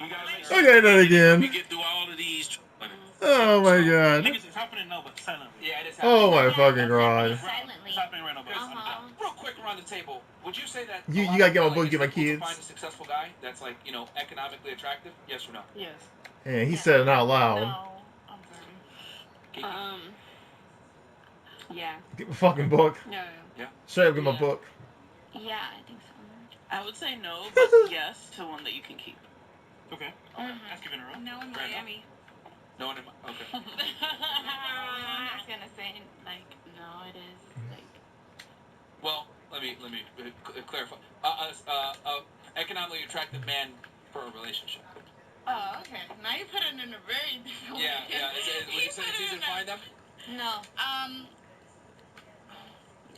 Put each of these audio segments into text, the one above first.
Okay, that again. We get through all of these. Oh my god. It's happening now, but silently. Yeah, it is happening. Oh my fucking god. It's happening right now, but Real quick around the table, would you say that You gotta get my book, get my kids. find a successful guy that's like, you know, economically attractive? Yes or no? Yes. Yeah, he said it out loud. No, I'm sorry. Yeah. Get my fucking book. Yeah. Straight up, get my book. Yeah, I think so. I would say no, but yes to one that you can keep. Okay. That's giving her up. No in Miami. No one in my, okay. I'm just gonna say like no, it is like. Well, let me clarify. Economically attractive man for a relationship. Oh, okay. Now you put it in a very different way. Yeah. Would you say it's easy to find them? No.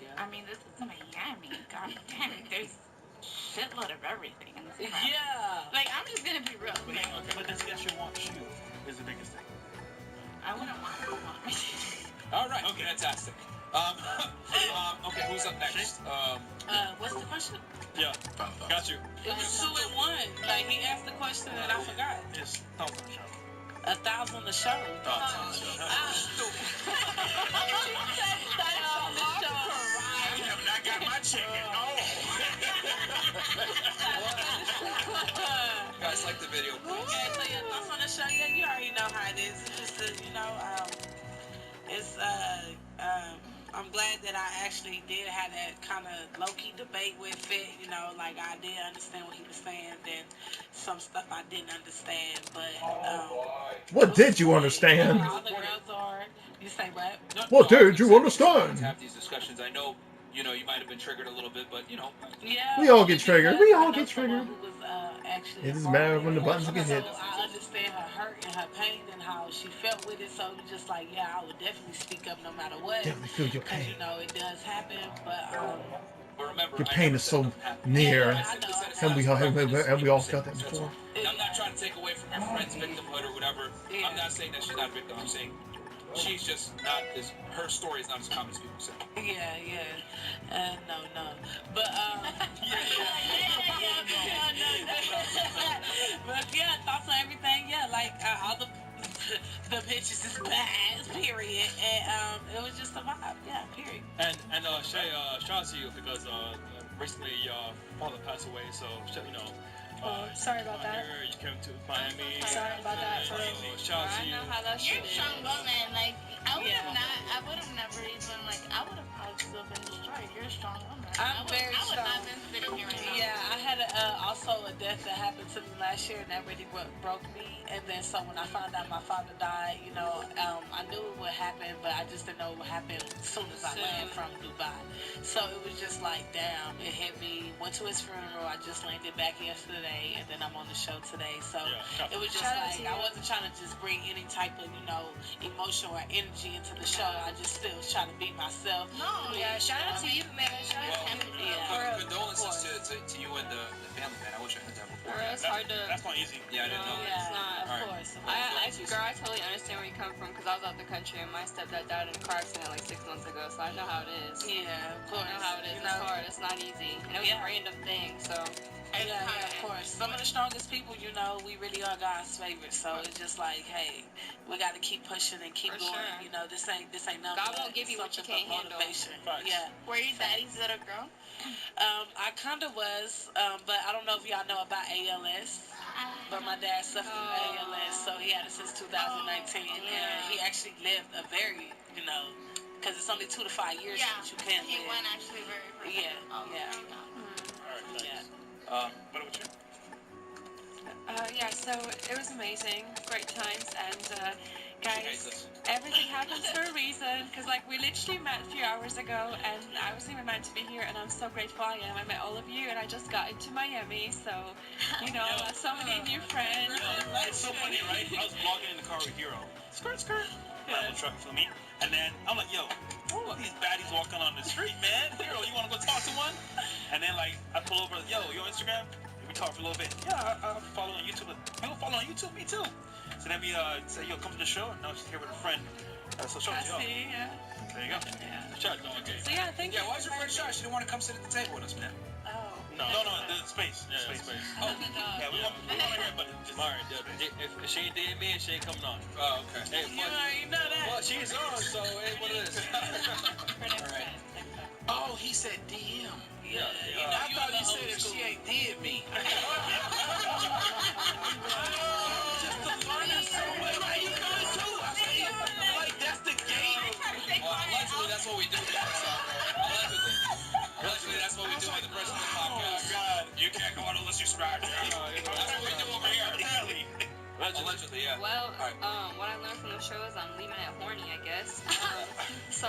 Yeah. I mean, this is Miami. God damn it. There's shitload of everything in this crap. Yeah. Like, I'm just gonna be real. Okay. But does he actually want you? Is the biggest thing. I wouldn't want to. All right. Okay. Fantastic. Okay. Who's up next? What's the question? Yeah. Got you. It was 2 and 1. Like he asked the question and I forgot. It's thoughts on the show. 1,000 the show. Thoughts on the show. I have not got my chicken. Oh. You guys like the video? Yeah, so your thoughts on the show? Yeah, you already know how it is. It's just, you know, it's I'm glad that I actually did have that kind of low-key debate with Fit. You know, like I did understand what he was saying, then some stuff I didn't understand. But What did you understand? all the girls are. You say what? What did you understand? Have these discussions. I know, you might have been triggered a little bit, but Yeah. We all get triggered. We all get someone triggered. who was, actually It doesn't matter when the buttons so get hit. I understand her hurt and her pain and how she felt with it. So it was just like, yeah, I would definitely speak up no matter what. Definitely feel your Because, pain. it does happen. But remember, Your pain is so near, and we all felt that before. I'm not trying to take away from your friend's victimhood or whatever. I'm not saying that she's not a victim. I'm saying she's just not as, her story is not as common as people say. Yeah. No. But, but yeah, thoughts on everything. Yeah, like all the bitches is bad, period. And it was just a vibe. Yeah, period. And Shay, shout out to you because recently your father passed away. So sorry about that. You came to Miami. Sorry about that. Shout out to you. You're a strong woman. Like, I would have never even, like, I would have probably still been destroyed. You're a strong woman. I'm very I would strong. not been sitting here right now. Yeah, I had also a death that happened to me last year, and that really broke me. And then so when I found out my father died, I knew it would happen, but I just didn't know it would happen as soon as I landed from Dubai. So it was just like, damn, it hit me. Went to his funeral. I just landed back yesterday, and then I'm on the show today. So it was just like, I wasn't trying to just bring any type of, emotion or energy into the show. I just still was trying to be myself. No, shout out to you, man. Shout out to you. Condolences to you and the family, man. I wish I heard that before. It's hard to. That's not easy. Yeah, I didn't know. Yeah, it's not. Of course. I totally understand where you come from because I was out the country and my stepdad died in a car accident like 6 months ago, so I know how it is. Yeah, of course. I know how it is. It's hard. It's not easy. And it was a random thing, so. Yeah, of course. Some of the strongest people, we really are God's favorite. So it's just like, hey, we got to keep pushing and keep going. Sure. This ain't nothing. God won't give you what you can't handle. Yeah. Were you daddy's little girl? I kind of was, but I don't know if y'all know about ALS. But my dad suffered from ALS, so he had it since 2019, and he actually lived a very, because it's only 2 to 5 years that you can live. He went actually very. Yeah. All right, nice. Yeah. What about you? So it was amazing, great times, and guys, everything happens for a reason, because we literally met a few hours ago, and I wasn't even meant to be here, and I'm so grateful I am. I met all of you, and I just got into Miami, so, I have so many new friends. It's so funny, right? I was vlogging in the car with Hero. Skirt. Bible truck for me. And then I'm like, yo, what are these baddies walking on the street, man? Hero, you want to go talk to one? And then, I pull over, yo, you on Instagram? We talk for a little bit. Yeah, I follow on YouTube. You follow on YouTube? Me too. So then we say, yo, come to the show. And now she's here with a friend. So show it to y'all. Yeah. There you go. Yeah. Shot. Okay. So thank you. Yeah, why is your friend shy? She didn't want to come sit at the table with us, man. Oh. No, the space. Yeah, space. Oh, yeah, we want to hear it, but just... Alright, if she ain't dead man, she ain't coming on. Oh, okay. Hey, You already know that. well, she's on, so it what it is. Alright. Oh, he said DM. Yeah. I thought he said if she ain't did me. Just to learn us so much. Why you going too? I said, like, that's the game. Allegedly, that's what we do. Allegedly, that's what we do with the rest of the podcast. Oh, God. You can't go on unless you subscribe. That's what we do over here. Allegedly, yeah. Well, Alright. what I learned from the show is I'm leaving it horny, I guess. So,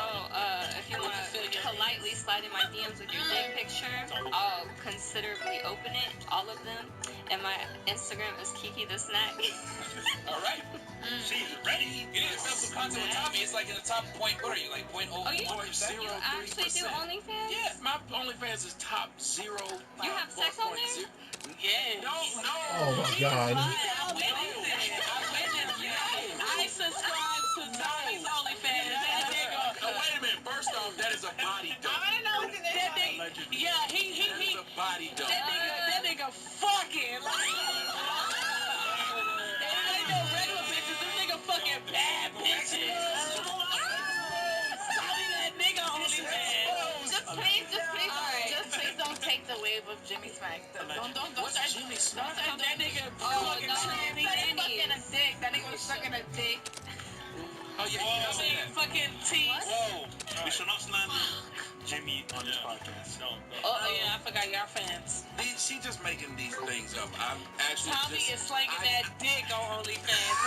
if you want to politely slide in my DMs with your dick picture, I'll considerably open it, all of them. And my Instagram is Kiki the Snack. Alright. She's ready. You need to film some content with Tommy. It's like in the top point, what are you, like 0.0? Oh, you actually do OnlyFans? Yeah, my OnlyFans is top 0. You have sex on there? Yeah. No. Oh my God. I subscribe to Tommy's OnlyFans. That nigga. Wait a minute. First off, that is a body dump. I know that nigga. Yeah, he. That is a body dump. That nigga fucking like. It ain't no regular bitches. This nigga fucking bad bitches. Tommy, that nigga OnlyFans. Just please don't take the wave of Jimmy Smack. Don't What's Jimmy Smack? That nigga fucking tranny fucking a dick. That nigga was sucking a dick. Oh, yeah, he does that. fucking teeth. Whoa. We shall not slander Jimmy on this podcast. No. Oh yeah, I forgot y'all fans. She just making these things up. I'm actually Tommy just... is slanging that dick on OnlyFans.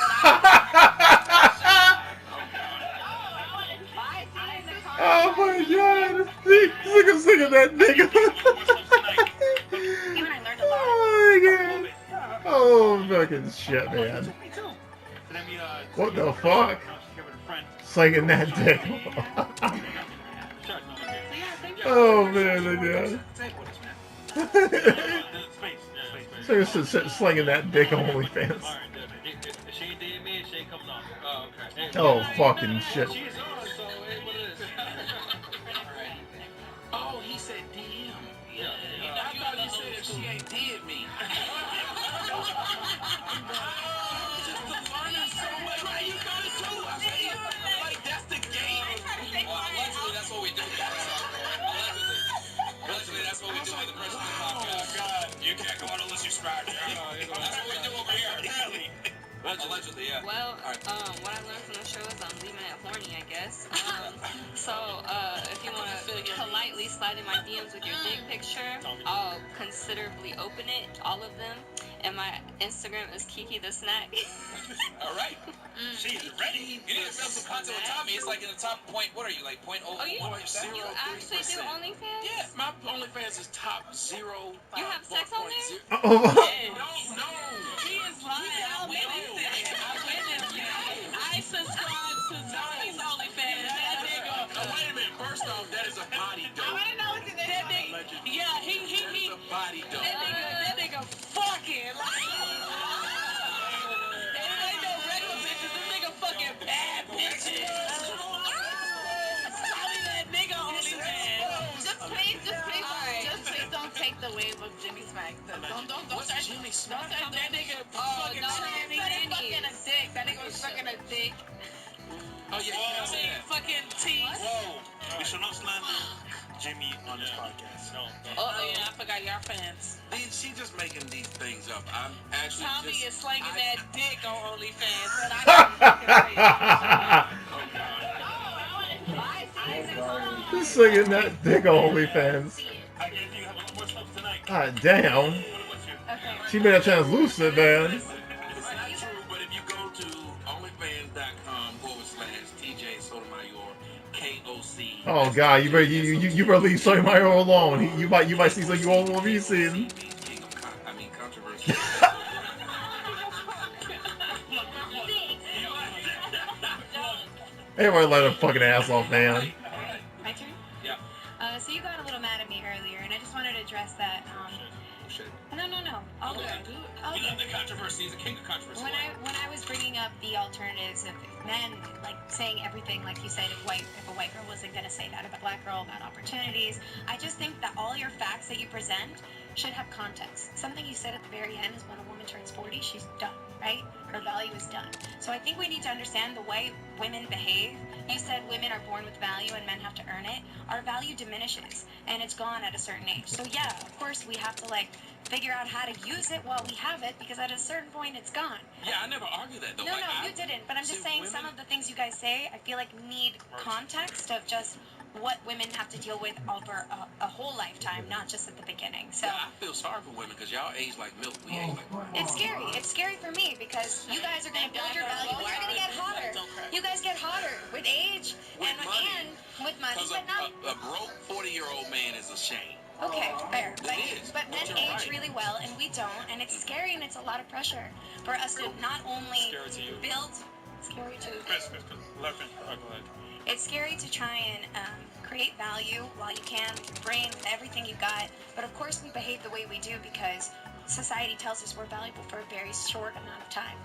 Oh my God! This nigga singing that nigga. You and I learned a lot. Oh my God! Oh fucking shit, man! What the fuck? Slinging that dick. Oh man, again. So slinging that dick on OnlyFans. If she ain't dead man, she ain't coming on. Oh, okay. Oh fucking shit. She's on, so it what it is. Oh, he said DM. Yeah. I thought he said if she ain't did me. Just to learn us so much. Why you going too? I said, like, that's the game. Allegedly, that's what we do. Allegedly, that's what we do with the rest of the podcast. Oh, God. You can't go on unless you subscribe. That's what we do over here. Allegedly, yeah. Well, what I learned from the show is I'm leaving it horny, I guess. So, if you want to politely slide in my DMs with your dick picture, I'll considerably open it, all of them. And my Instagram is Kiki the Snack. Alright. She's ready. You need to film some content with Tommy. It's like in the top point, what are you, like 0.0? Oh, you actually do OnlyFans? Yeah, my OnlyFans is top 0. You have sex on there? Oh. No. He is lying. I subscribe to Tommy's OnlyFans. That nigga. Wait a minute. First off, that is a body dump. I know that nigga. Yeah, That is a body dump. That nigga fucking like. It ain't no regular bitches. This nigga fucking bad bitches. Tommy, that nigga OnlyFans. Just please don't take the wave of Jimmy Smack. Don't What's Jimmy Smack? That nigga fucking tranny fucking a dick. That nigga was sucking a dick. Oh, yeah, he does that. fucking teeth. Whoa. We shall not slander Jimmy on this podcast. No. Oh yeah, I forgot y'all fans. She just making these things up. I'm actually Tommy just... is slanging that dick on OnlyFans. Just singing that dick on OnlyFans. I guess you have a lot more stuff tonight. God damn. What's your... She made a translucent, man. It's not true, but if you go to onlyfans.com/TJ Sotomayor, KOC. Oh God, you better leave Sotomayor alone. You might see something you won't want to be seeing. Controversy. Everybody let her fucking ass off, man. My turn? Yeah. So you got a little mad at me earlier, and I just wanted to address that. Shit. No. All good. All You love good. the controversy. He's a king of controversy. When I was bringing up the alternatives of men, like saying everything, like you said, if a white girl wasn't gonna say that about a black girl about opportunities, I just think that all your facts that you present should have context. Something you said at the very end is when a woman turns 40, she's done, right? Her value is done. So I think we need to understand the way women behave. You said women are born with value and men have to earn it. Our value diminishes and it's gone at a certain age. So yeah, of course we have to like figure out how to use it while we have it, because at a certain point it's gone. Yeah, I never argue that though. No, like, no, you didn't. But I'm just saying some of the things you guys say, I feel like need context of just what women have to deal with over a whole lifetime, not just at the beginning. So Yeah, I feel sorry for women because y'all age like milk. We age like crap. it's scary. It's scary for me because you guys are going to build your value, but you're going to get hotter. You guys get hotter with age and with money, Because but not. a broke 40-year-old man is a shame. Okay, fair. It is. But men You're age right. really well, and we don't, and it's scary, and it's a lot of pressure for us to not only Scary to you. build. Scary to. Chris, let me go ahead. It's scary to try and create value while you can with your brain, with everything you got. But of course, we behave the way we do because society tells us we're valuable for a very short amount of time.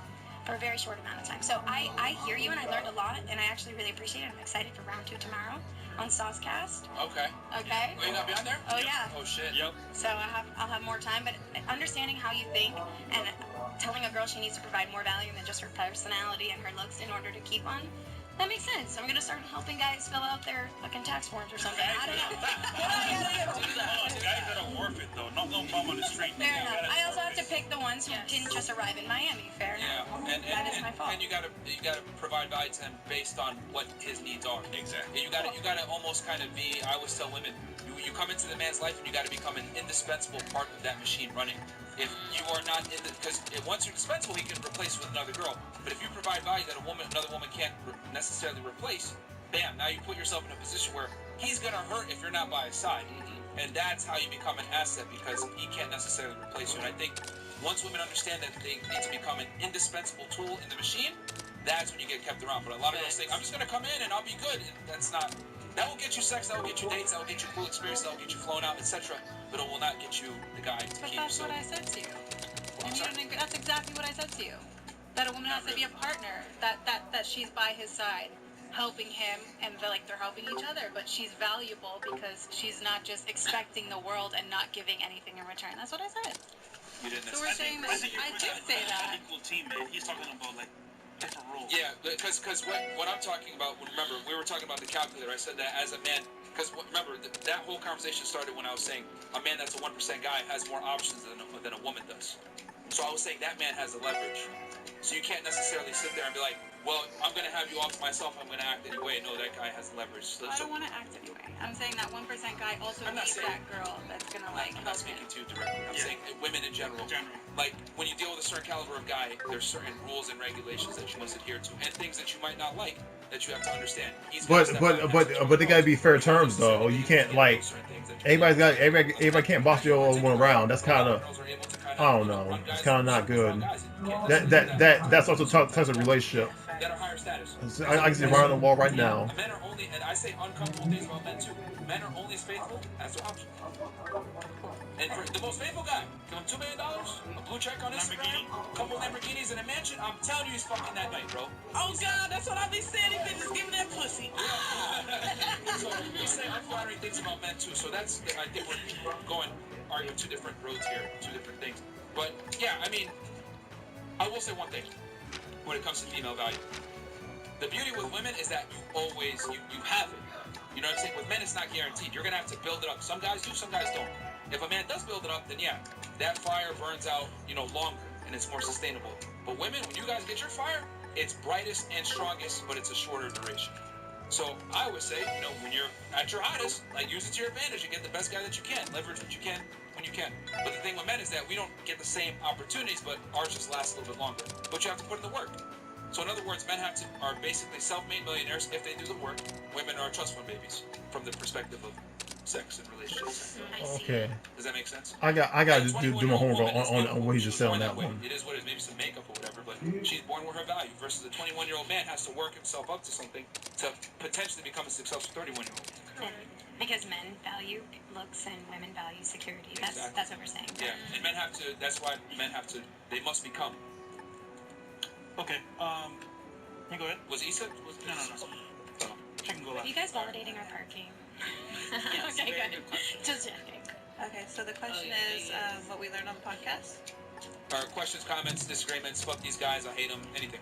For a very short amount of time. So I hear you, and I learned a lot, and I actually really appreciate it. I'm excited for round 2 tomorrow on Saucecast. Okay. Okay. Well, you gonna be on there? Oh yeah. Oh shit. Yep. So I'll have more time, but understanding how you think and telling a girl she needs to provide more value than just her personality and her looks in order to keep on, that makes sense. I'm gonna start helping guys fill out their fucking tax forms or something. I don't know. Guys that are worth it though, not no bum on the street. Fair enough. I also have to pick the ones who didn't just arrive in Miami. Fair Yeah, enough. That is my fault. and you gotta provide value to him based on what his needs are. Exactly. And you gotta almost kind of be. I always tell women, you come into the man's life and you gotta become an indispensable part of that machine running. If you are not in the, because once you're indispensable, he can replace you with another girl. But if you provide value that another woman can't necessarily replace, bam, now you put yourself in a position where he's gonna hurt if you're not by his side. And that's how you become an asset, because he can't necessarily replace you. And I think once women understand that they need to become an indispensable tool in the machine, that's when you get kept around. But a lot of girls think, I'm just going to come in and I'll be good. And that's not. That will get you sex, that will get you dates, that will get you cool experience, that will get you flown out, etc. But it will not get you the guy to But keep. that's So, what I said to you. I'm And you sorry? didn't agree. That's exactly what I said to you. That a woman has to be a partner. That she's by his side, helping him, and they're helping each other. But she's valuable because she's not just expecting the world and not giving anything in return. That's what I said. You didn't So we're saying that. I did say that. Equal team, man. He's talking about like different roles. Yeah, because what I'm talking about, remember, we were talking about the calculator. I said that as a man, because remember, that whole conversation started when I was saying a man that's a 1% guy has more options than a woman does. So I was saying that man has the leverage. So you can't necessarily sit there and be like, well, I'm going to have you all to myself, I'm going to act anyway. No, that guy has leverage. So, I don't want to act anyway. I'm saying that 1% guy also I'm not needs saying- that girl that's gonna like I'm help not him. speaking to you directly. I'm saying women in general. Like, when you deal with a certain caliber of guy, there's certain rules and regulations that you must adhere to, and things that you might not like that you have to understand. But they gotta be fair terms though. You can't like everybody can't boss the other one around. That's kind of, I don't know. It's kind of not good. That's also touch a relationship. That are higher status. I can see around the wall right now. Men are only, and I say uncomfortable things about men too. Men are only as faithful as their option. And for the most faithful guy, give him $2 million, a blue check on Instagram, a couple Lamborghinis and a mansion. I'm telling you, he's fucking that night, bro. Oh God, that's what I be saying. These bitches giving that pussy. So we say unflattering things about men too. So that's, I think we're arguing two different roads here, two different things. But yeah, I mean, I will say one thing when it comes to female value. The beauty with women is that you always, you have it. You know what I'm saying? With men, it's not guaranteed. You're going to have to build it up. Some guys do, some guys don't. If a man does build it up, then yeah, that fire burns out, longer and it's more sustainable. But women, when you guys get your fire, it's brightest and strongest, but it's a shorter duration. So I always say, when you're at your hottest, like, use it to your advantage and get the best guy that you can. Leverage what you can when you can. But the thing with men is that we don't get the same opportunities, but ours just lasts a little bit longer. But you have to put in the work. So in other words, men are basically self-made millionaires if they do the work. Women are trust fund babies from the perspective of sex and relationships. Okay. Does that make sense? I got to do my homework on what he's just saying on that one. It is what it is, maybe some makeup or whatever, but she's born with her value versus a 21-year-old man has to work himself up to something to potentially become a successful 31-year-old. Because men value looks and women value security. That's what we're saying. Yeah, and men have to, that's why men have to, they must become. Okay, you go ahead. Was Issa? No. She can go last. Are you guys validating our parking? Yes, Okay, very good. good question. Just checking. Okay, so the question is what we learned on the podcast. Or questions, comments, disagreements, fuck these guys, I hate them, anything.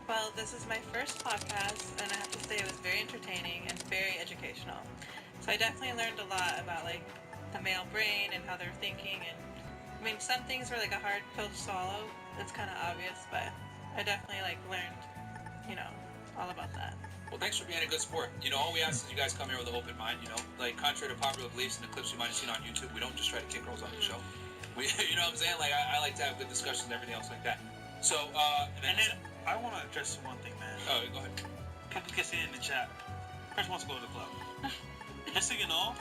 Well, this is my first podcast, and I have to say it was very entertaining and very educational. So I definitely learned a lot about like the male brain and how they're thinking, and I mean some things were like a hard pill to swallow. It's kind of obvious, but I definitely like learned, all about that. Well, thanks for being a good sport. All we ask is you guys come here with an open mind, Like, contrary to popular beliefs and the clips you might have seen on YouTube, we don't just try to kick girls off the show. We, you know what I'm saying? Like, I like to have good discussions and everything else like that. So, and then I want to address one thing, man. Oh, go ahead. People can say in the chat, Chris wants to go to the club. Just so you know,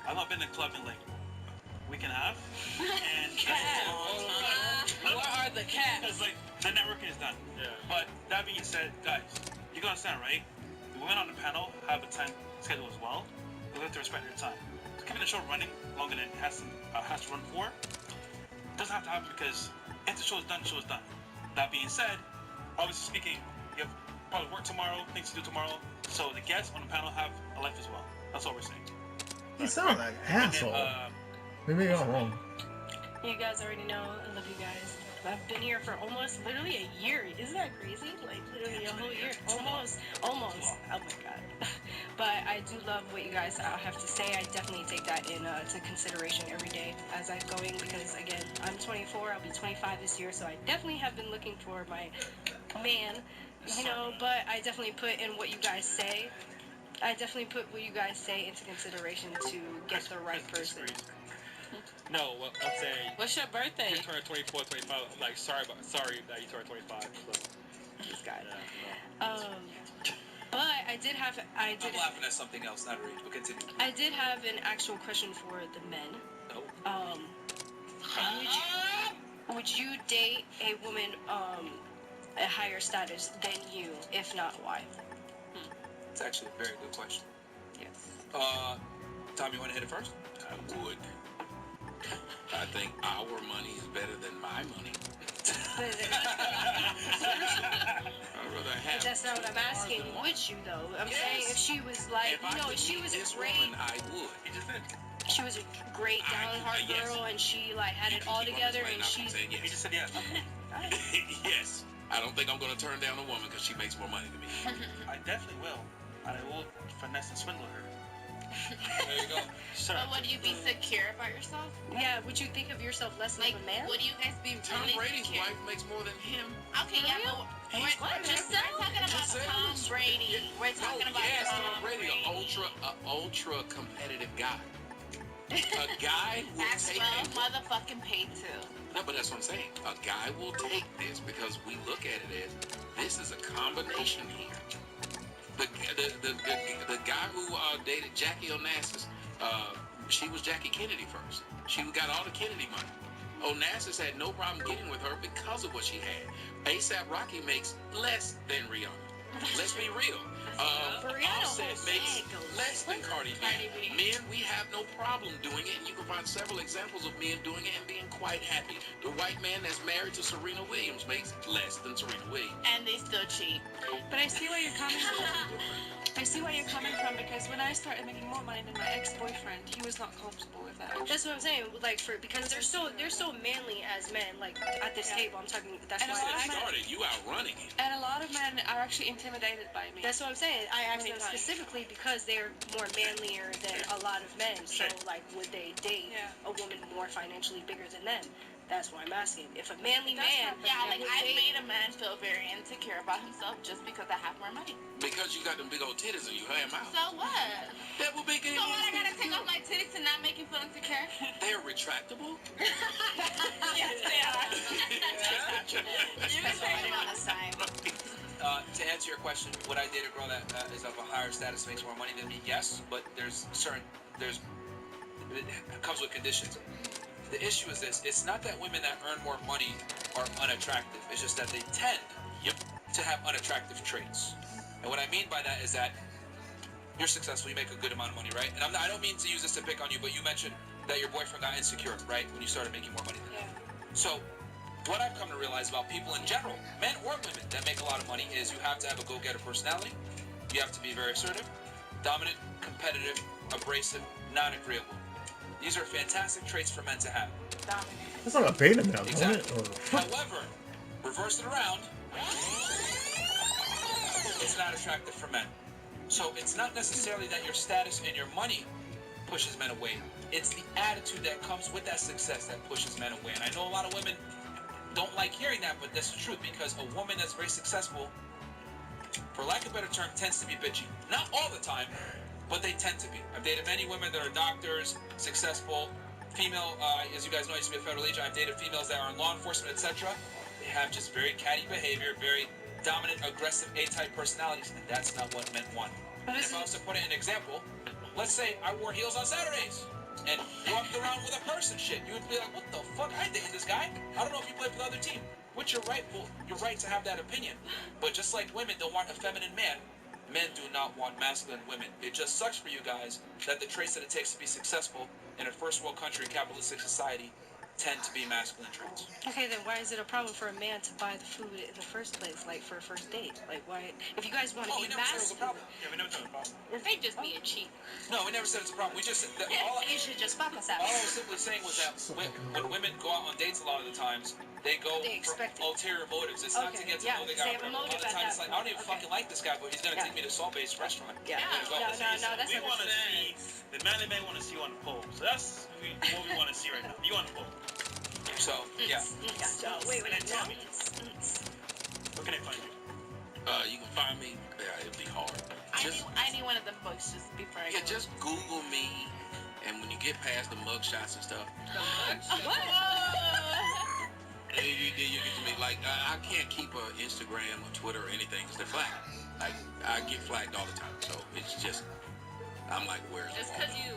I've not been to the club in like a week and a half. And What are the cats? It's like, the networking is done. Yeah. But that being said, guys, you gotta understand, right? The women on the panel have a time schedule as well. We have to respect their time. So keeping the show running longer than it has to run for doesn't have to happen because if the show is done, the show is done. That being said, obviously speaking, you have probably work tomorrow, things to do tomorrow. So the guests on the panel have a life as well. That's all we're saying. You sound like an asshole. Maybe I'm wrong. You guys already know. I love you guys. I've been here for almost literally a year. Isn't that crazy? Like literally a whole year. Almost. Oh my god. But I do love what you guys have to say. I definitely take that into consideration every day as I'm going because again, I'm 24. I'll be 25 this year, so I definitely have been looking for my man. But I definitely put in what you guys say. I definitely put what you guys say into consideration to get the right person. No, well, I'm saying. What's your birthday? You turned 24, 25. I'm like, sorry that you turned 25. So. This guy. Yeah, But I did. I'm laughing at something else, not Reed, but continue. I did have an actual question for the men. No. Would you date a woman a higher status than you? If not, why? It's actually a very good question. Yes. Tom, you want to hit it first? I would. I think our money is better than my money. I'd rather have. That's not what I'm asking. Would you though? I'm saying if she was like, if she was a great, woman, I would. she was a great down-heart girl, and she like had it all together, and she's. He just said yes. Yes. I don't think I'm going to turn down a woman because she makes more money than me. I definitely will. And I will finesse and swindle her. There you go. Sure. But would you be secure about yourself? Yeah, would you think of yourself less than a man? Would you guys be Tom really Brady's secure? wife makes more than him. Okay, yeah, but we're talking about Tom Brady. We're talking about Tom Brady, an ultra competitive guy. A guy will take Maxwell motherfucking paid too. No, but that's what I'm saying. A guy will take this because we look at it as this is a combination here. The guy who dated Jackie Onassis, she was Jackie Kennedy first. She got all the Kennedy money. Onassis had no problem getting with her because of what she had. ASAP Rocky makes less than Rihanna. Let's be real. Offset makes less than Cardi B. Men, we have no problem doing it, and you can find several examples of men doing it and being quite happy. The white man that's married to Serena Williams makes less than Serena Williams. And they still cheat. But I see where you're coming from. I see where you're coming from because when I started making more money than my ex-boyfriend, he was not comfortable with that. That's what I'm saying. Like because they're so manly as men. Like at this table, I'm talking. That's And why a lot I of men- Started you outrunning it. And a lot of men are actually intimidated by me. That's what I'm saying. I asked Many them times. specifically because they're more manlier than a lot of men. So, like, would they date a woman more financially bigger than them? That's why I'm asking. If a manly man, Yeah, like would I date- made a man feel very insecure about himself just because I have more money. Because you got them big old titties and you hang out. So what? That will make it. So what? I gotta take off my titties to not make you feel insecure? They're retractable. Yes, they are. You can say it all the time. To answer your question, would I date a girl that is of a higher status, makes more money than me? Yes, but it comes with conditions. The issue is this: it's not that women that earn more money are unattractive. It's just that they tend to have unattractive traits. And what I mean by that is that you're successful, you make a good amount of money, right? And I don't mean to use this to pick on you, but you mentioned that your boyfriend got insecure, right, when you started making more money than him. So what I've come to realize about people in general, men or women that make a lot of money, is you have to have a go-getter personality. You have to be very assertive, dominant, competitive, abrasive, non-agreeable. These are fantastic traits for men to have. That's not a beta male, Exactly. isn't it? However, reverse it around, it's not attractive for men. So it's not necessarily that your status and your money pushes men away. It's the attitude that comes with that success that pushes men away. And I know a lot of women don't like hearing that, but that's the truth, because a woman that's very successful, for lack of a better term, tends to be bitchy. Not all the time, but they tend to be. I've dated many women that are doctors, successful, female, as you guys know, I used to be a federal agent. I've dated females that are in law enforcement, etc. They have just very catty behavior, very dominant, aggressive, A-type personalities, and that's not what men want. And if I was to put it in an example, let's say I wore heels on Saturdays and walked around with a purse and shit. You would be like, what the fuck? I dated this guy. I don't know if you played for the other team. Which you're right to have that opinion. But just like women don't want a feminine man, men do not want masculine women. It just sucks for you guys that the traits that it takes to be successful in a first world country, capitalistic society, tend to be masculine traits. Okay, then why is it a problem for a man to buy the food in the first place, like for a first date? Like, why? If you guys want to be we never said it was a masculine, problem. Yeah, we never said it was a problem. They just being cheap. No, we never said it's a problem. We just said that You should just fuck us out. all I was simply saying was that when women go out on dates a lot of the times, they go They for expect it. ulterior motives. It's not to Okay, get to yeah, know the they guy. have a A lot motive of at times it's that like, I don't even point. fucking like this guy, but he's going to take me to a salt-based restaurant. Yeah. We're gonna go. No, that's we not want to see, the manly men want to see you on the pole. So that's what we want to see right now. You on the pole. So, yeah. Wait, And then tell me, where can I find you? You can find me. Yeah, it'll be hard. I need one of them books just before I Yeah, go. just Google me, and when you get past the mug shots and stuff, you get to me. Like, I can't keep an Instagram or Twitter or anything because they're flagged. Like, I get flagged all the time, so it's just, I'm like, where's the Just wall? because you.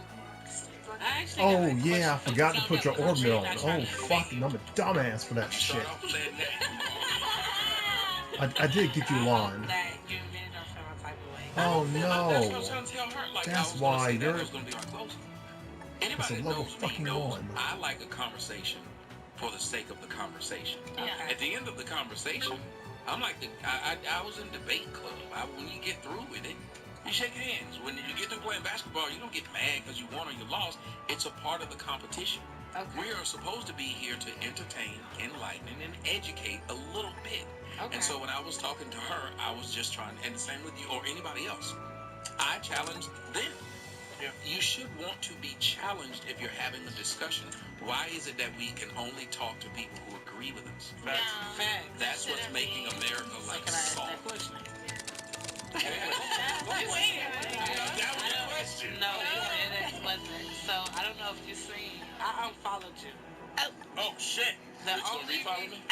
I actually Oh got a yeah, I question forgot to for put your someone order on. that Oh tried to fuck, I'm a dumbass for that You shit. start off saying that. I did get you line. that you really don't feel a type of way. Oh That's what I no. was trying to tell her. Like, That's I was gonna why say that you're- was gonna be our closing. It's Anybody a that level knows me fucking knows one. I like a conversation for the sake of the conversation. Okay. At the end of the conversation, I'm like, I was in debate club. When you get through with it, you shake hands. When you get through playing basketball, you don't get mad because you won or you lost. It's a part of the competition. Okay. We are supposed to be here to entertain, enlighten, and educate a little bit. Okay. And so when I was talking to her, I was just trying, and the same with you or anybody else, I challenged them. Yeah. You should want to be challenged if you're having a discussion. Why is it that we can only talk to people who agree with us? Facts. That's what's making America like Can I ask soft. that question? That was your question. No, it wasn't. So I don't know if you seen. I unfollowed you. Oh, shit. The You gonna only refollow me?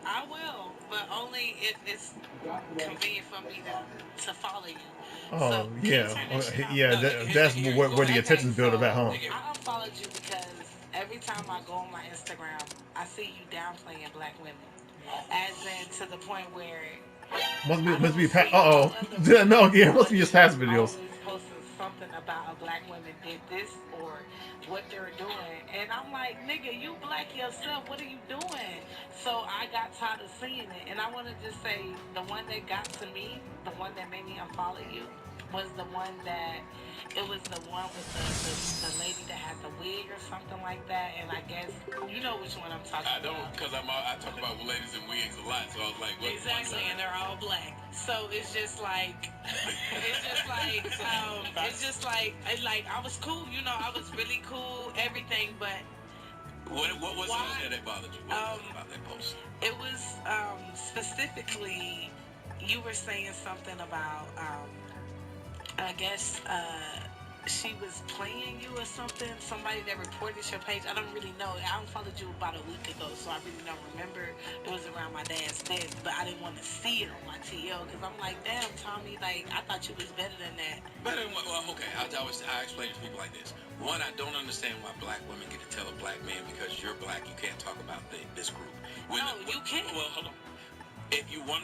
I will, but only if it's convenient for me to follow you. Oh So, yeah, can you turn that shit off? yeah. That's where the attention's built at home. I unfollowed you because every time I go on my Instagram, I see you downplaying black women, as in to the point where Must be Metal Gear must be just past videos. always posting something about a black woman did this or what they're doing, and I'm like, nigga, you black yourself. What are you doing? So I got tired of seeing it, and I want to just say the one that got to me, the one that made me unfollow you, was the one that it was the one with the lady that had the wig or something like that, and I guess you know which one I'm talking I don't, about. because I talk about ladies in wigs a lot, so I was like, what? Exactly, and they're all black. So it's just like I was cool, you know, I was really cool, everything, but What was it on there that bothered you? What was it about that post? it was specifically you were saying something about I guess she was playing you or something. Somebody that reported your page. I don't really know. I unfollowed you about a week ago, so I really don't remember. It was around my dad's death, but I didn't want to see it on my TL because I'm like, damn, Tommy, like I thought you was better than that. Better than what? Well, okay. I explain to people like this. One, I don't understand why black women get to tell a black man because you're black, you can't talk about this group. You can't. Well, hold on. If you go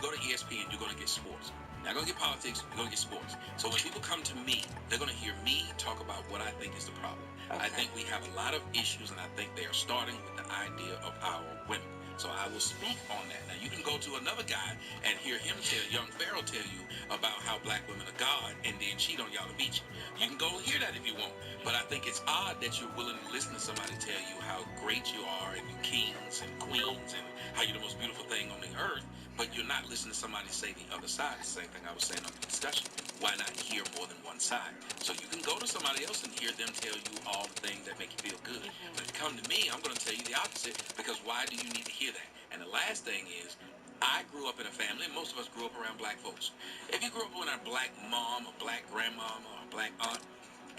to ESPN, you're gonna get sports. You're not gonna get politics, you're gonna get sports. So when people come to me, they're gonna hear me talk about what I think is the problem. Okay. I think we have a lot of issues, and I think they are starting with the idea of our women. So I will speak on that. Now you can go to another guy and hear him tell young Pharaoh tell you about how black women are God and then cheat on y'all and beat you. You can go hear that if you want. But I think it's odd that you're willing to listen to somebody tell you how great you are and you kings and queens and how you're the most beautiful thing on the earth, but you're not listening to somebody say the other side. The same thing I was saying on the discussion. Why not hear more than one side? So you can go to somebody else and hear them tell you all the things that make you feel good. But if you come to me, I'm going to tell you the opposite, because why do you need to hear that? And the last thing is, I grew up in a family, and most of us grew up around black folks. If you grew up with a black mom, a black grandmom, or a black aunt,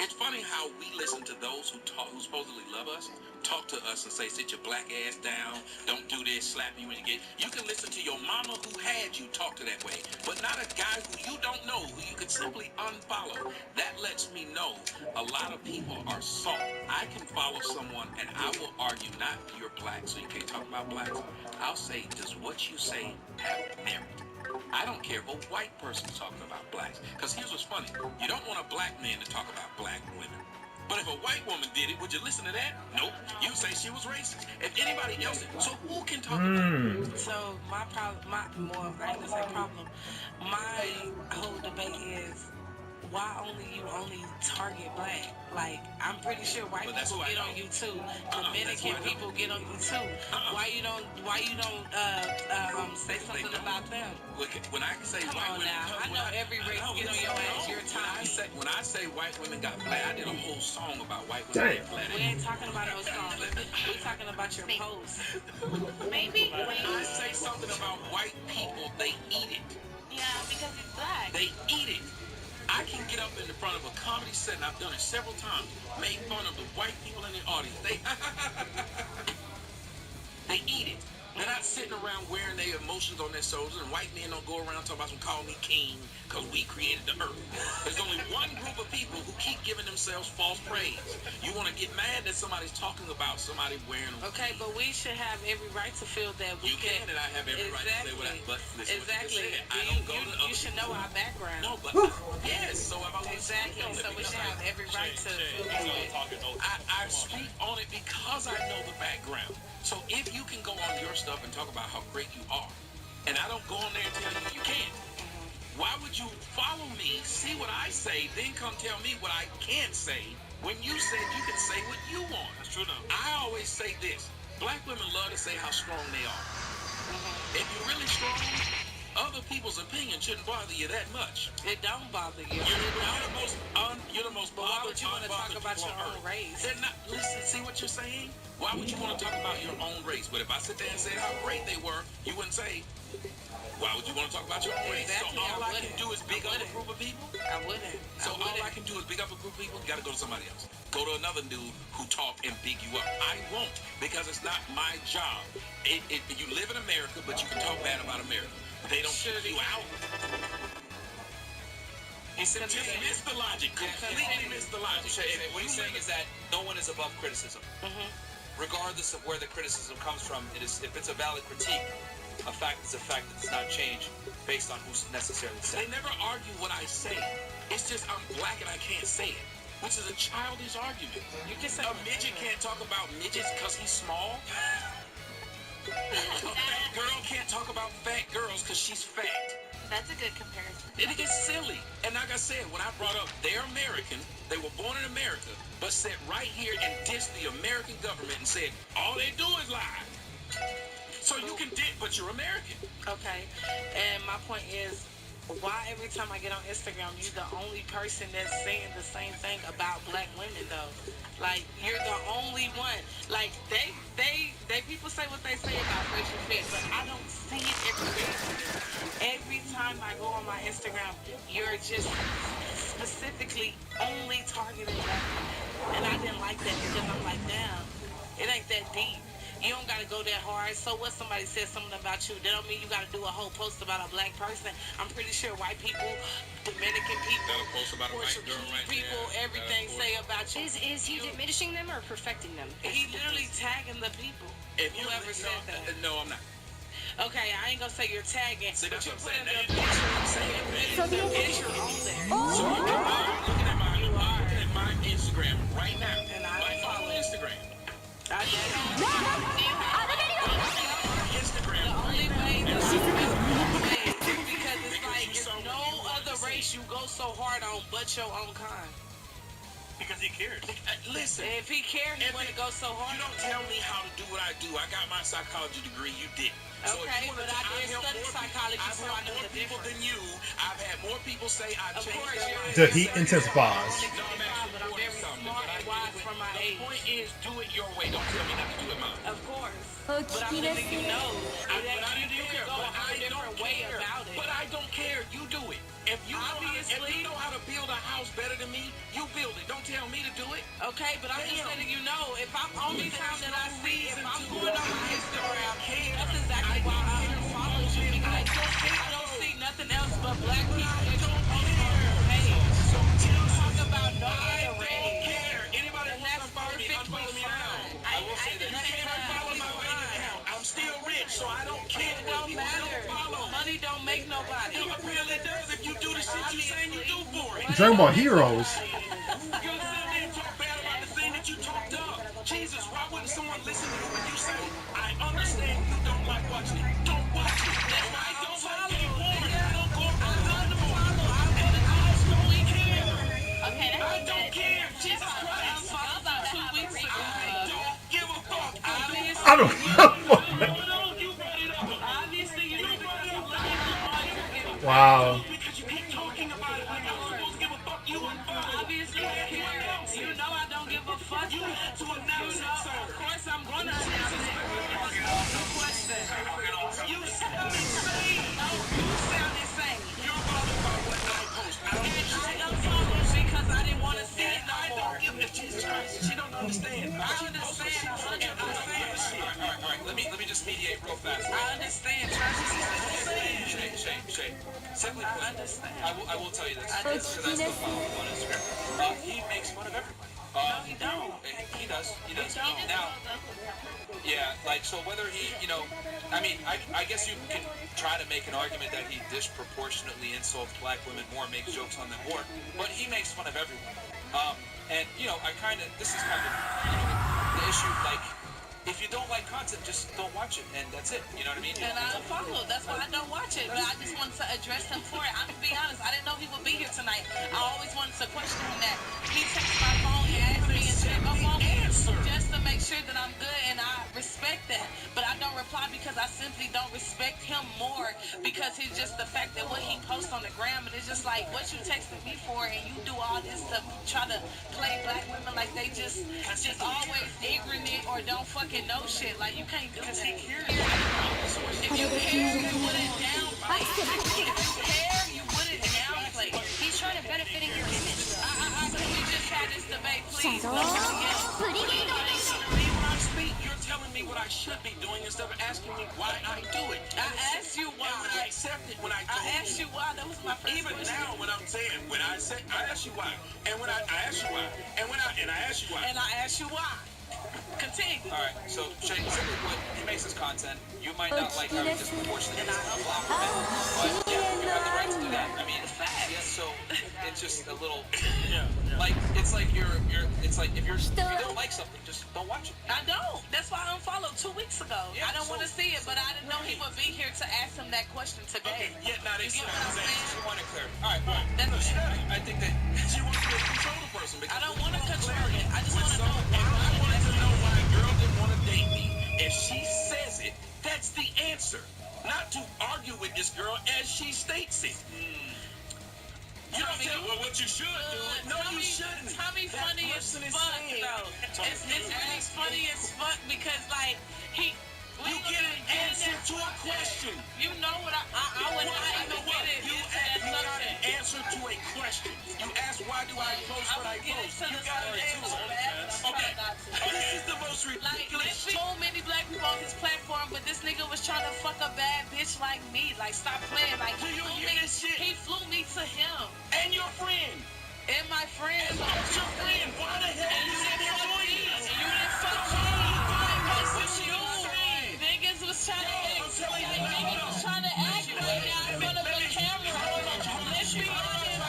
it's funny how we listen to those who supposedly love us, talk to us and say, sit your black ass down, don't do this, slap you when you get... You can listen to your mama who had you talk to that way, but not a guy who you don't know, who you could simply unfollow. That lets me know a lot of people are soft. I can follow someone and I will argue, not you're black, so you can't talk about blacks. I'll say, does what you say have merit? I don't care if a white person's talking about blacks. Because here's what's funny. You don't want a black man to talk about black women. But if a white woman did it, would you listen to that? Nope. You say she was racist. If anybody else did. So who can talk about it? So my problem, I ain't gonna say problem. My whole debate is, why only target black? Like, I'm pretty sure white people get on you too. Dominican people get on you too. Why you don't say something about them? When I say Come white on women, now. I know every race get on your ass. You're talking. When I say white women got flat, I did a whole song about white women getting flat. We ain't talking about no song. We talking about your post. Maybe When I say something about white people, they eat it. yeah, because it's black. They eat it. I can get up in the front of a comedy set, and I've done it several times, made fun of the white people in the audience. They eat it. They're not sitting around wearing their emotions on their shoulders, and white men don't go around talking about some call me king because we created the earth. There's only one group of people who keep giving themselves false praise. You want to get mad that somebody's talking about somebody wearing them. Okay, but we should have every right to feel that we can, and I have every right to say what I... But listen, exactly. I don't go to other you should know our background. No, but... yes, so if I was exactly, so we should have every right to feel that. I speak on it because I know the background. So if you can go on your stuff and talk about how great you are, and I don't go on there and tell you you can't, why would you follow me, see what I say, then come tell me what I can't say when you said you can say what you want? That's true though. I always say this. Black women love to say how strong they are. If you're really strong, other people's opinion shouldn't bother you that much. It don't bother you. You're the most but why would you want to talk about your own race? They're not. Listen, see what you're saying? Why would you want to talk about your own race? But if I sit there and say how great they were, you wouldn't say, why would you want to talk about your own race? Exactly, So all I can do is big up a group of people? I wouldn't. So all I can do is big up a group of people? You got to go to somebody else. Go to another dude who talk and big you up. I won't, because it's not my job. You live in America, but you can talk bad about America. They don't shut you out. You missed the logic. Completely missed the logic. What he's saying is that no one is above criticism. Regardless of where the criticism comes from, if it's a valid critique, a fact is a fact that does not change based on who's necessarily saying. They never argue what I say. It's just I'm black and I can't say it, which is a childish argument. You can say a midget can't talk about midgets because he's small. A fat girl can't talk about fat girls because she's fat. That's a good comparison. It gets silly. And like I said, when I brought up they're American, they were born in America, but sat right here and dissed the American government and said, all they do is lie. So you can diss, but you're American. Okay. And my point is, why every time I get on Instagram, you're the only person that's saying the same thing about black women, though? Like, you're the only one. Like, they people say what they say about racial fit, but I don't see it every day. Every time I go on my Instagram, you're just specifically only targeting black women. And I didn't like that because I'm like, damn, it ain't that deep. You don't gotta go that hard. So what, somebody said something about you, that don't mean you gotta do a whole post about a black person. I'm pretty sure white people, Dominican people, Portuguese people, everything say about you. Is he diminishing them or perfecting them? He literally tagging the people. If you Whoever said that. No, I'm not. Okay, I ain't gonna say you're tagging, See, but that's you're what I'm putting saying. the picture on there. So you are looking at my Instagram right now. And I my follow Instagram. I did. Yeah, own but your own kind? Because he cares. Listen, If he cared, he wouldn't go so hard. you don't tell me how to do what I do. I got my psychology degree. You didn't. So Okay, but I did I've helped study more psychology, I've so I helped know more the people difference. than you. I've had more people say I've Of changed course, their lives. The heat intensifies. But I'm very smart and wise for my The age. point is, do it your way. Don't tell me not to do it mine. Of course. But I'm letting you know that you didn't go a different way about it. But I don't care. You do it. If you know how to build a house better than me, you build it. Don't tell me to do it. Okay, but I'm just letting you know, if I'm only time that I see, if I'm going on my Instagram, that's exactly why I unfollow you, because I don't see nothing else but black people that you post on your page. You don't talk about no other race. Anybody And wants that's to follow me, perfectly unfollow me now. fine. I will say that. You can't unfollow my bank account. I'm still rich, so I don't care. It don't People matter. don't follow. Money don't make nobody. It really does if you do the shit you saying you do for it. Dragon Ball Heroes. You sit there and talk bad about the thing that you talked up. Jesus, why wouldn't someone listen to you when you say, I understand you don't like watching it. Don't watch it. That's why I don't like getting bored. I don't go around the follow. I don't care. Okay, that's I don't care. Jesus Christ. Talk about 2 weeks ago. I don't give a fuck. I don't know. Obviously, you know because I'm lying. Wow. Because you keep talking about it like I'm supposed to give a fuck. You unfollow. Obviously, you know I don't give a fuck. You had to announce it, sir. Of course, I'm gonna announce it. No question. You sound insane. No, you sound insane. You're bothered by what I post. I don't And give a I shit. unfollowed because I didn't want to see it no I more. don't give a Jesus Christ. She don't understand. I understand 100%. All right. Let me just mediate real fast. I understand. Trust me. Shay. Simply I put, understand. I will tell you this. I Because I still follow him on Instagram. He makes fun of everybody. No, he don't. He does. He don't. Now, yeah, like, so whether he, I mean, I guess you can try to make an argument that he disproportionately insults black women more, makes jokes on them more, but he makes fun of everyone. And, this is kind of, the issue, like, if you don't like content, just don't watch it, and that's it. You know what I mean? And I unfollowed. That's why I don't watch it. But I just wanted to address him for it. I'm gonna be honest. I didn't know he would be here tonight. I always wanted to question him that. He takes my phone and asks me and check up on me just to make sure that I'm good, and I respect that. But I don't reply because I simply don't respect him more because he's just the fact that what he posts on the gram, and it's just like what you texted me for, and you do all this to try to play black women like they just always ignorant or don't fucking know shit. Like you can't do that. If you care, you wouldn't downplay. If you care, you wouldn't downplay. He's trying to benefit your image. Can we just have this debate, please? When I speak, you're telling me what I should be doing instead of asking me why I do it. I asked you why. And I accept it when I told I asked you why. That was my first Even question. now, when I'm saying, I ask you why, and when I ask you why, and I ask you why. And I asked you why. Continue. All right, so Shay, simply put, he makes his content. You might not like how he disproportionately insults black women, but yeah, you have the right to do that. I mean, yeah, so it's just a little, like, it's like it's like if you don't like something, just don't watch it. I don't. That's why I unfollowed 2 weeks ago. Yeah, I don't want to see it, but I didn't know he would be here to ask him that question today. Okay, yet not You get what I'm saying? She wanted clarity. All right, well, That's it. I think that she wants to control the person. I don't want to control it. I just want to know I wanted to know why a girl didn't want to date me. If she says it, that's the answer. Not to argue with this girl as she states it. You don't tell her what you should do. No, you shouldn't. Tommy funny as fuck, though. It's really funny as fuck because, like, You get an answer to a question. You know what I would not even get it You into that got an subject. answer to a question. You ask, why do I post what I post? You got an answer. Okay. This is the most Like, ridiculous there's so many black people on his platform, but this nigga was trying to fuck a bad bitch like me. Like, stop playing. Like, Do you hear this shit? he flew me to him. And your friend. And my friend. And what's your friend? Why the hell And you you said didn't you're fuck doing me. this? And you didn't fuck me. What's You your friend? niggas was trying to act. Niggas was trying to act right now in front of a camera. Let's be honest.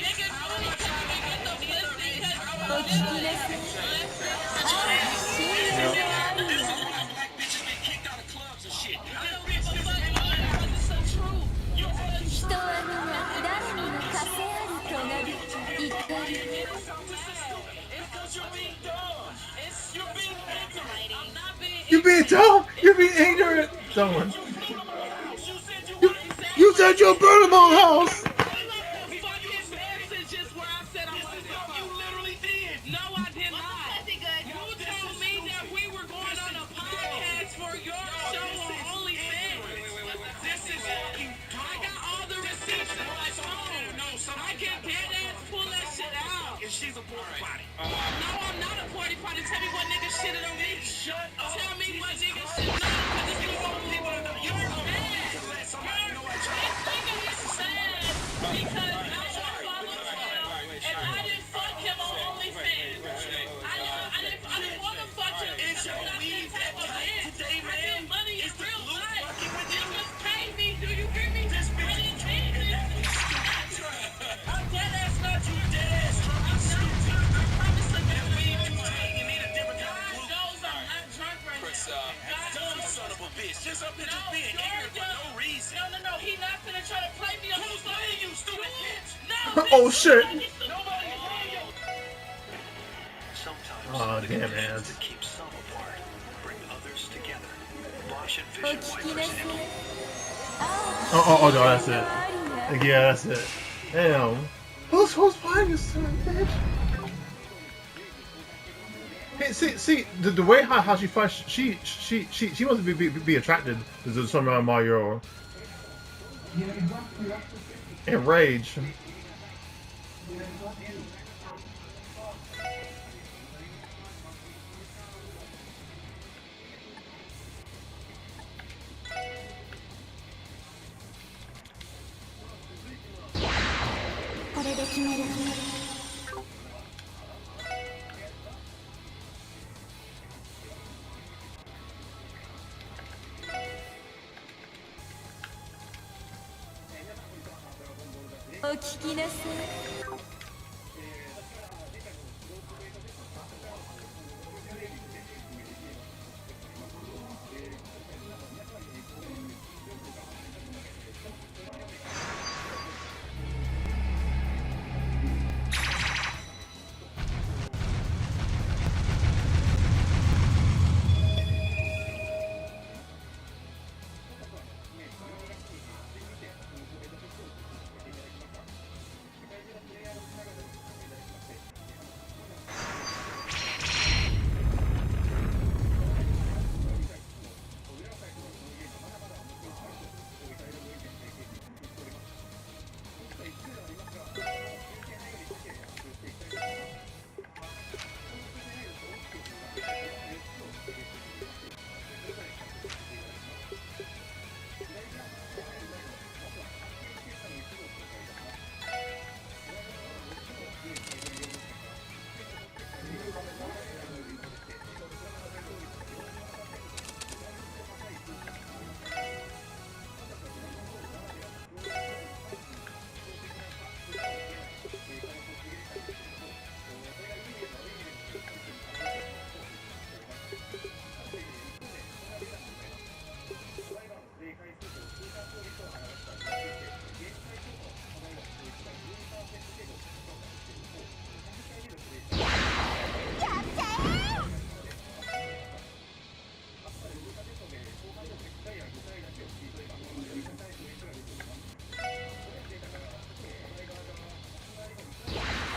Niggas really trying to get the pussy because This is why black bitches get kicked out of clubs and shit. I don't give a fuck. It's so true. You're 人は誰にも枷ありと being dumb. You're being ignorant. Someone. You said you'll burn my house. No, I did not. You told me that we were going on a podcast for your show on OnlyFans. I got all the receipts on my phone. I can dead ass pull that shit out. And she's a porta potty. No, I'm not a party party. Tell me what nigga shitted on me. Shut up. Tell me what nigga shitted on me. Because if you want people to know, you're mad. Let somebody know I tried. This nigga is sad because I followed him and I didn't fuck him on OnlyFans. I didn't want to fuck him. It's your weed that tight today, man. I get money in It's the real blue life. fucking with you. Niggas pay me. Do you hear me? This bitch I didn't pay me. I'm dead ass not you dead ass drunk. I'm not drunk. I promise to That God. weed you take, you need a different kind of God glue. knows I'm not drunk right Chris, now. God Dumb knows. son of a bitch. Just up here just No, being you're ignorant for dumb. no reason. No. He not finna try to play me on Who's playing you, stupid bitch? No. Oh shit. Nobody can play you. Sometimes Oh the damn, conditions man. that keep some apart bring others together. Bosch and Fisher wipers implement. Oh no, that's it. Yeah, that's it. Damn. Who's playing this son of a bitch? Hey, see the way how she fights, she wants to be attracted to some around Mario. And rage.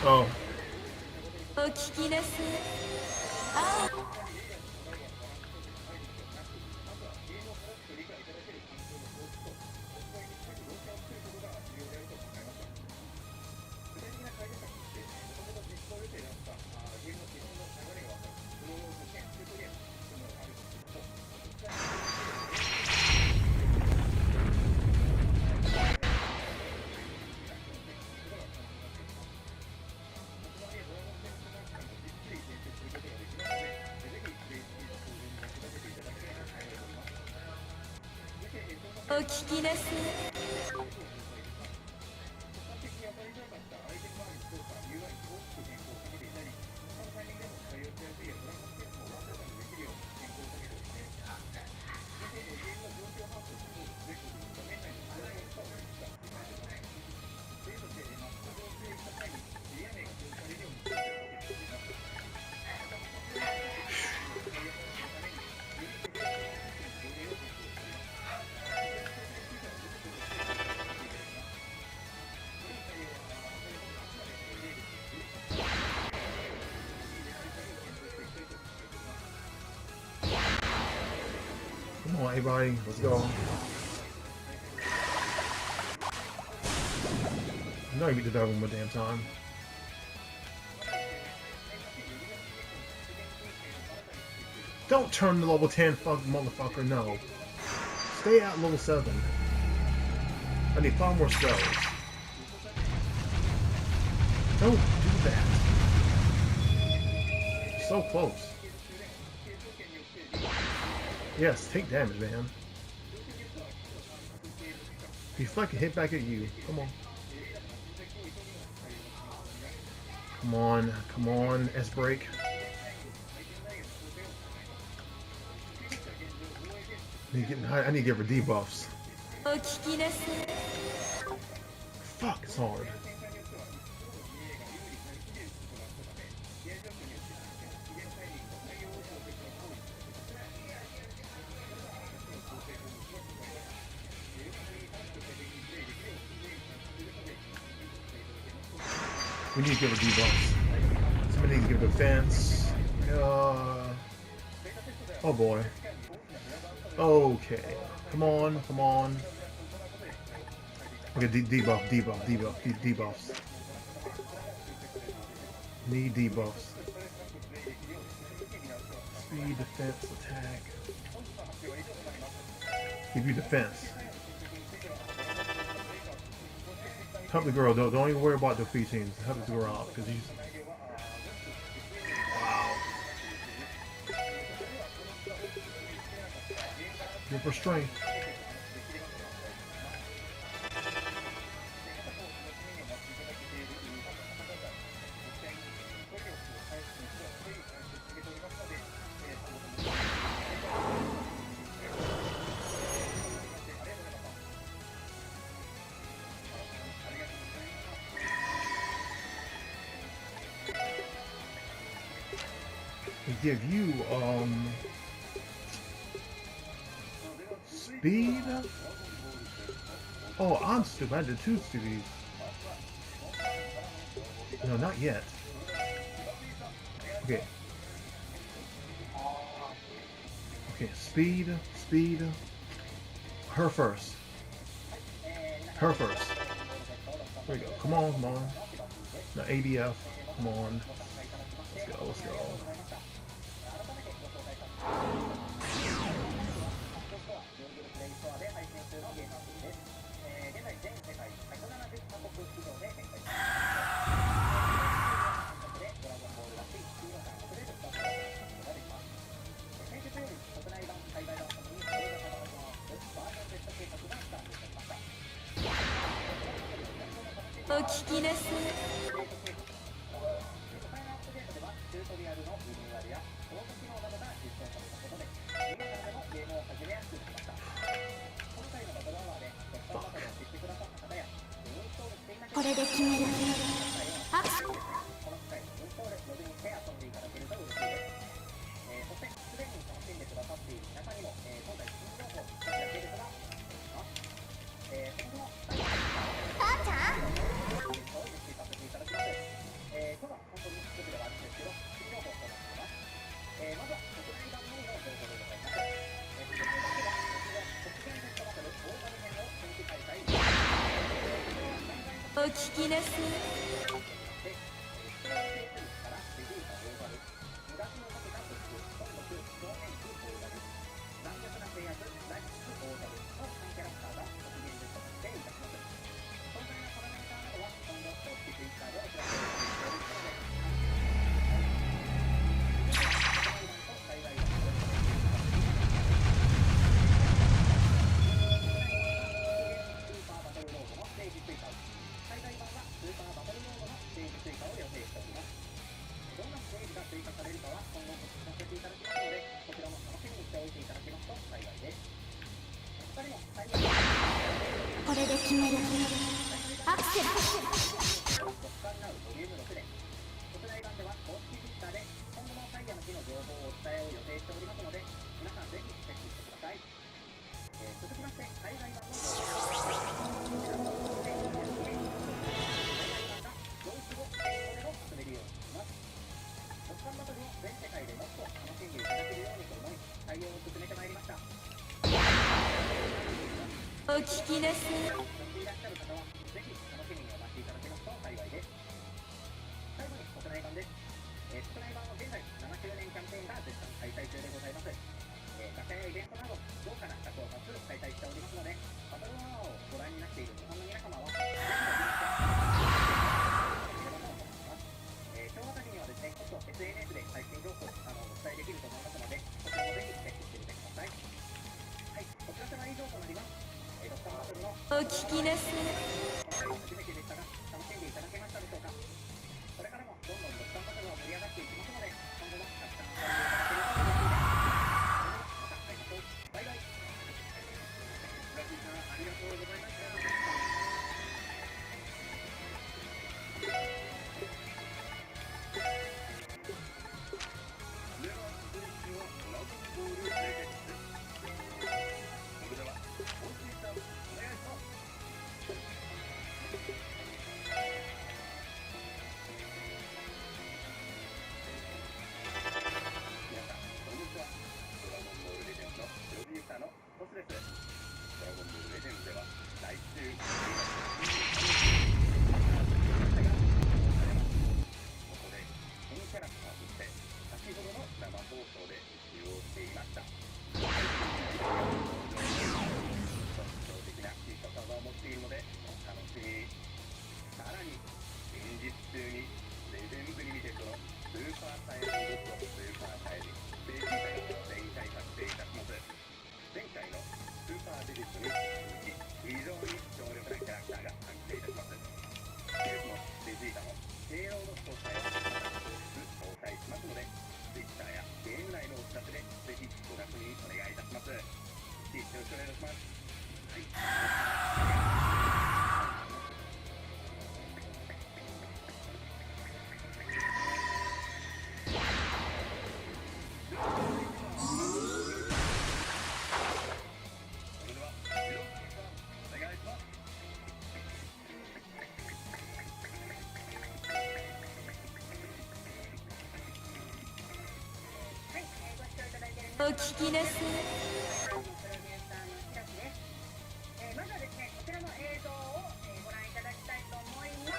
Oh. Hey, buddy, let's go. I'm not gonna beat the dog one more damn time. Don't turn to level 10, fuck motherfucker, no. Stay at level 7. I need 5 more spells. Don't do that. So close. Yes, take damage, man. Deflect and hit back at you. Come on. Come on, come on, S-break. I need to give her debuffs. Fuck, it's hard. We need to give her debuffs. Somebody needs to give defense. Oh boy. Okay. Come on, come on. Okay, debuffs. Need debuffs. Speed, defense, attack. Give you defense. Help the girl, don't even worry about defeating. Help the girl out, because he's... Wow. Give her strength. Give you speed. Oh, I'm stupid. I did 2 stupids. No, not yet. Okay. Okay, speed. Her first. There we go. Come on, come on. The ADF. Come on. Let's go. お聞きなさい。お聞きなさい。お聞きなさい。まずはですね、こちらの映像をご覧いただきたいと思います。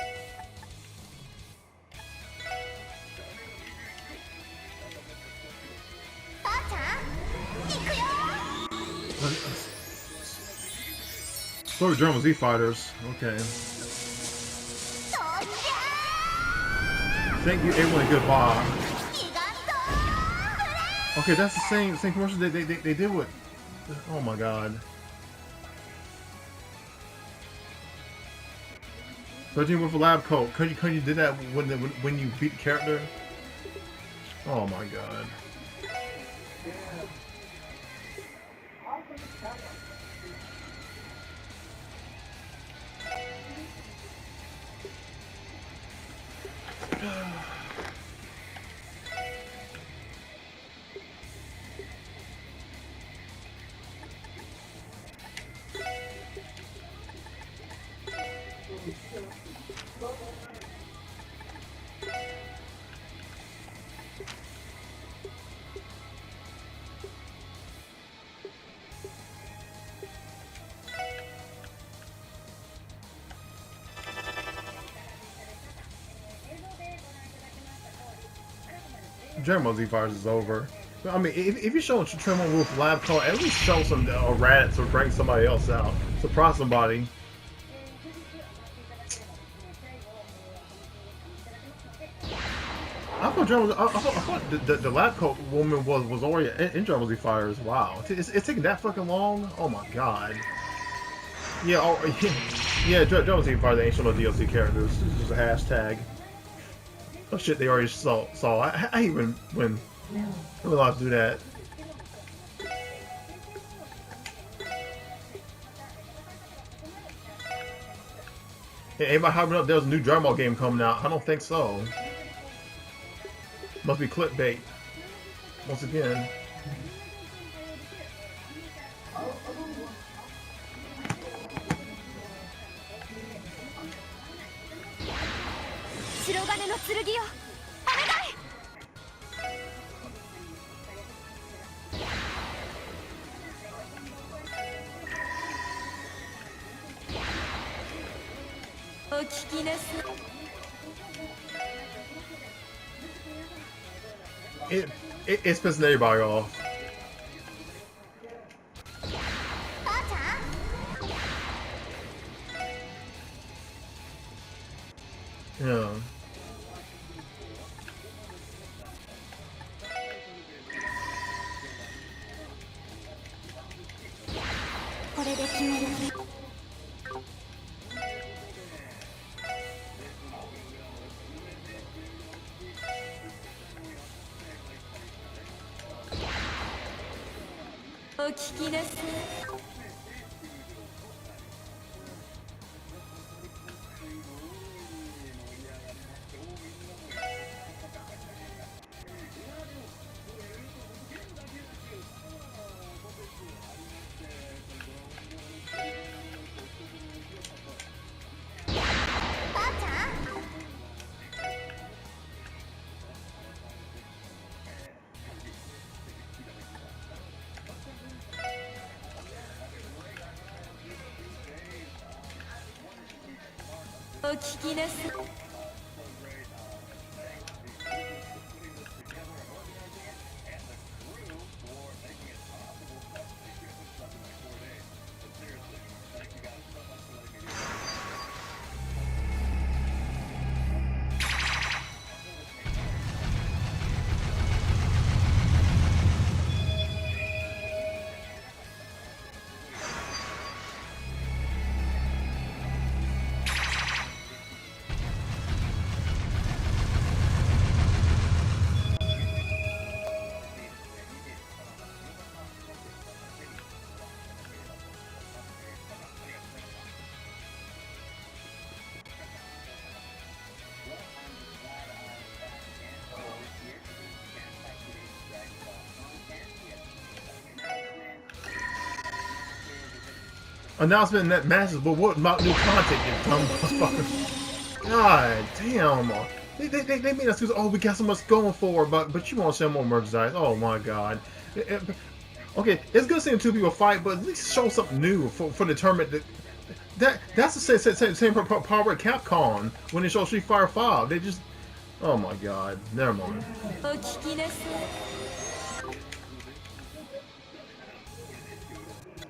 ばあちゃん、行くよ。Sorry, Dragon Z fighters. Okay. Thank you, everyone. Goodbye. Okay, that's the same commercial they did with. Oh my god. 13 with a lab coat. Could you did that when you beat the character? Oh my god. Dragon Z Fighters is over. I mean, if you show Tremor with lab coat, at least show some rats or bring somebody else out. Surprise somebody. I thought the lab coat woman was already in Dragon Z Fighters. Wow, it's taking that fucking long. Oh my god. Yeah, yeah. Dragon Z Fighters ain't showing no DLC characters. This is just a hashtag. Oh shit, they already saw. I hate when we're allowed to do that. Hey, anybody hyping up there's a new Dragon Ball game coming out? I don't think so. Must be clickbait. Once again. It's pissing everybody off. Yeah. Announcement net matches, but what about new content, you dumb motherfucker? God damn. They made us do, oh, we got so much going for, but you want to sell more merchandise. Oh my god. Okay, it's good seeing two people fight, but at least show something new for the tournament. That's the same power at Capcom when they show Street Fighter 5. They just, oh my god, never mind.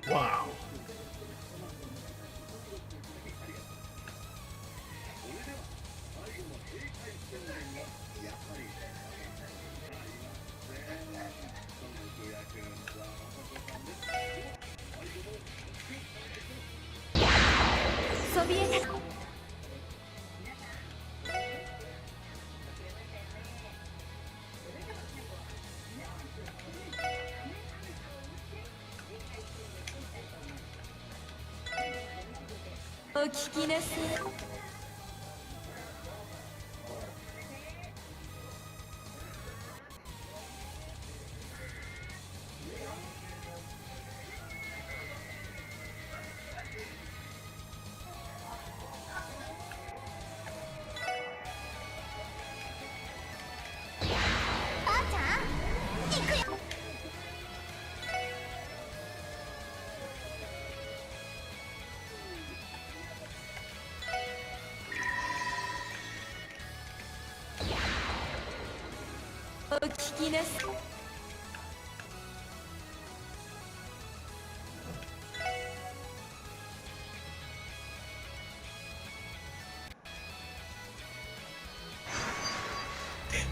Wow.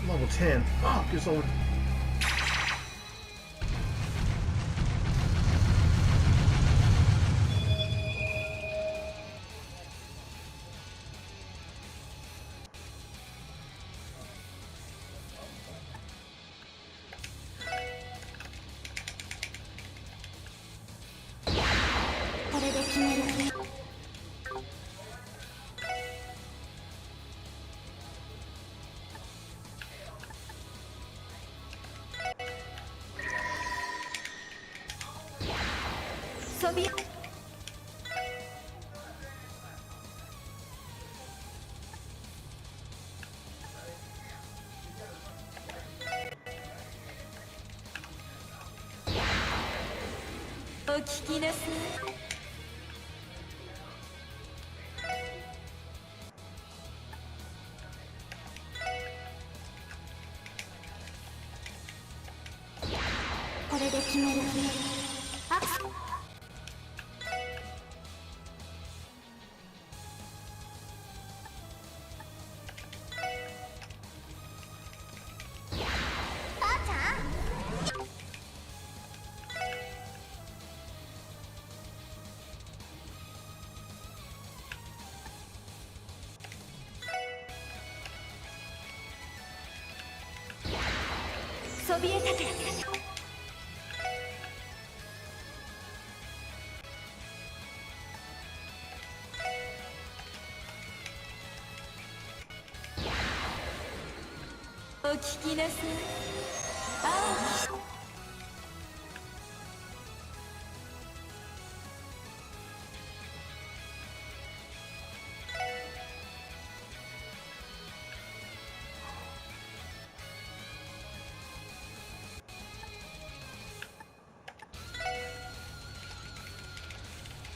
Level 10. Fuck, it's over. これで決める。アクション。ばあちゃん。そびえ立て。お聞きなさい。青き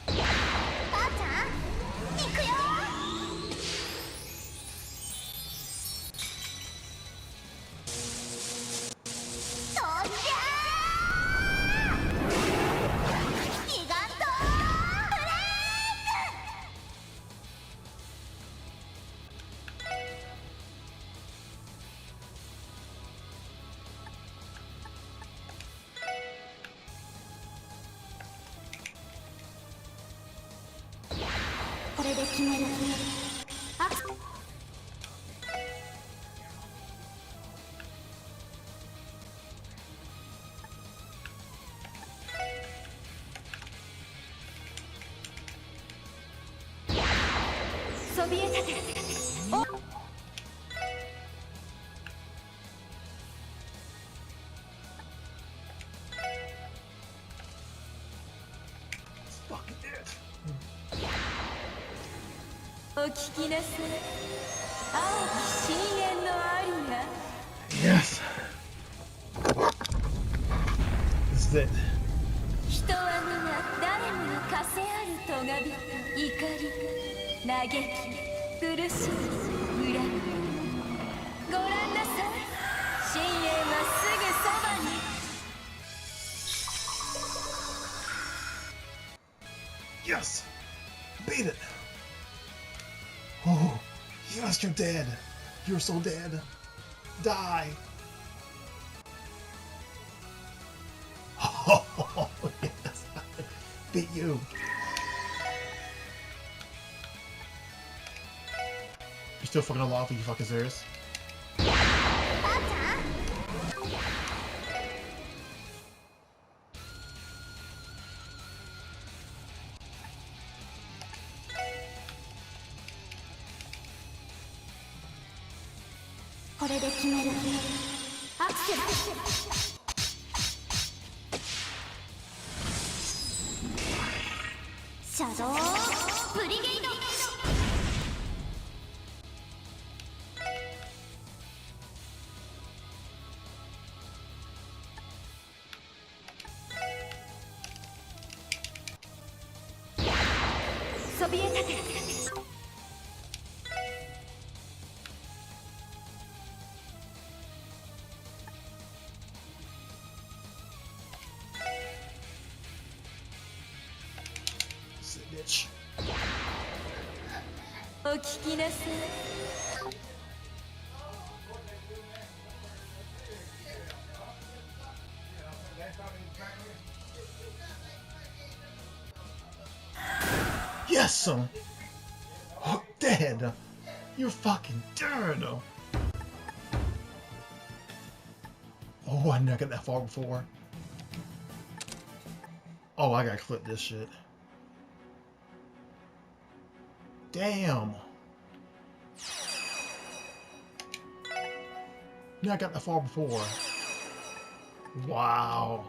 ばあちゃん、行くよ。そんじゃーギガントブレイク。これで決める。アクション。そびえ立て。おお聞きなさい。青き深淵のアリア。 Yes. This is it. 人は皆誰もが枷ある咎人、怒り、嘆き、苦しみ、恨み。ご覧なさい。深淵はすぐそばに。Yes. Beat it. Oh, yes, you're dead. You're so dead. Die. Oh, yes. Beat you. You still fucking alive? Are you fucking serious? ばあちゃん。これで決める。アクセル。シャドウブリゲイド。そびえ立て。Bitch. お聞きなさい。Yes, son. Oh, dead. You're fucking dead. Oh, I never got that far before. Oh, I gotta clip this shit. Damn. Never got that far before. Wow.